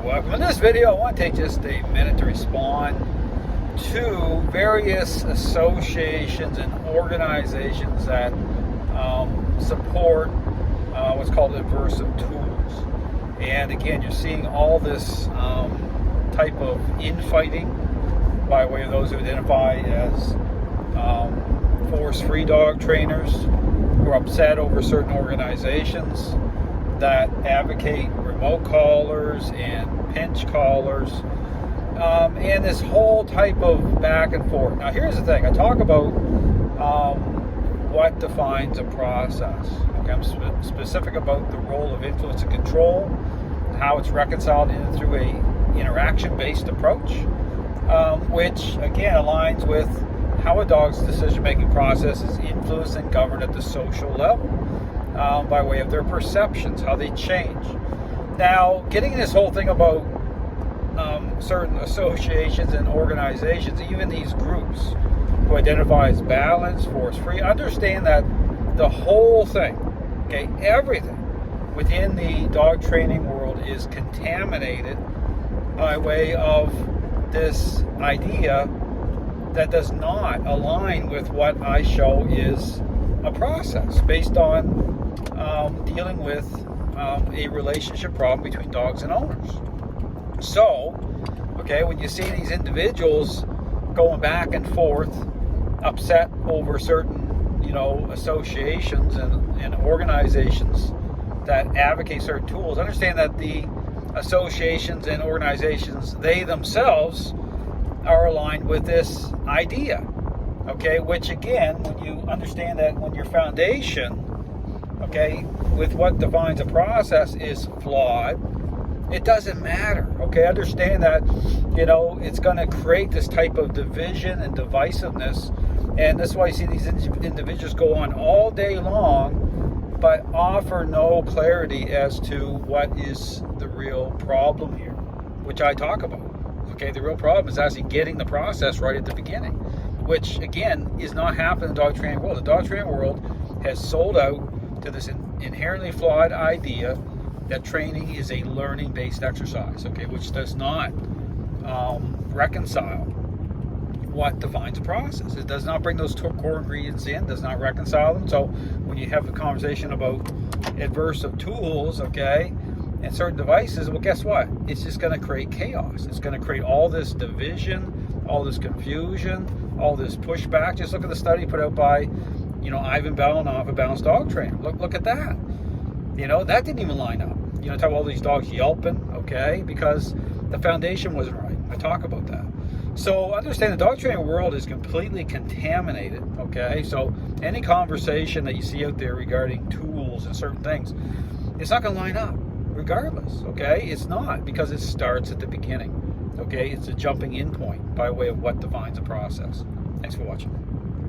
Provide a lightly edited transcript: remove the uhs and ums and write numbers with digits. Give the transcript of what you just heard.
welcome. In this video, I want to take just a minute to respond to various associations and organizations that support what's called aversive tools. And again, you're seeing all this type of infighting by way of those who identify as force-free dog trainers who are upset over certain organizations that advocate remote collars and pinch collars, and this whole type of back and forth. Now, here's the thing. I talk about what defines a process. Okay, I'm specific about the role of influence and control, how it's reconciled through a interaction-based approach, which, again, aligns with how a dog's decision-making process is influenced and governed at the social level. By way of their perceptions, how they change. Now, getting this whole thing about certain associations and organizations, even these groups who identify as balanced, force-free, understand that the whole thing, okay, everything within the dog training world is contaminated by way of this idea that does not align with what I show is a process based on dealing with a relationship problem between dogs and owners. So, okay, when you see these individuals going back and forth, upset over certain, associations and organizations that advocate certain tools, understand that the associations and organizations, they themselves are aligned with this idea. Okay, which again, when you understand that when your foundation, okay, with what defines a process is flawed, it doesn't matter. Okay, understand that, it's going to create this type of division and divisiveness. And that's why you see these individuals go on all day long, but offer no clarity as to what is the real problem here, which I talk about. Okay, the real problem is actually getting the process right at the beginning, which again is not happening in the dog training world. The dog training world has sold out to this inherently flawed idea that training is a learning-based exercise, okay, which does not reconcile what defines a process. It does not bring those core ingredients in, does not reconcile them. So when you have a conversation about aversive tools, okay, and certain devices, well, guess what? It's just going to create chaos. It's going to create all this division, all this confusion, all this pushback. Just look at the study put out by, Ivan Balanoff, a balanced dog trainer. Look at that. That didn't even line up. Talk about all these dogs yelping, okay, because the foundation wasn't right. I talk about that. So understand the dog training world is completely contaminated, okay? So any conversation that you see out there regarding tools and certain things, it's not going to line up regardless, okay? It's not, because it starts at the beginning, okay? It's a jumping in point by way of what defines a process. Thanks for watching.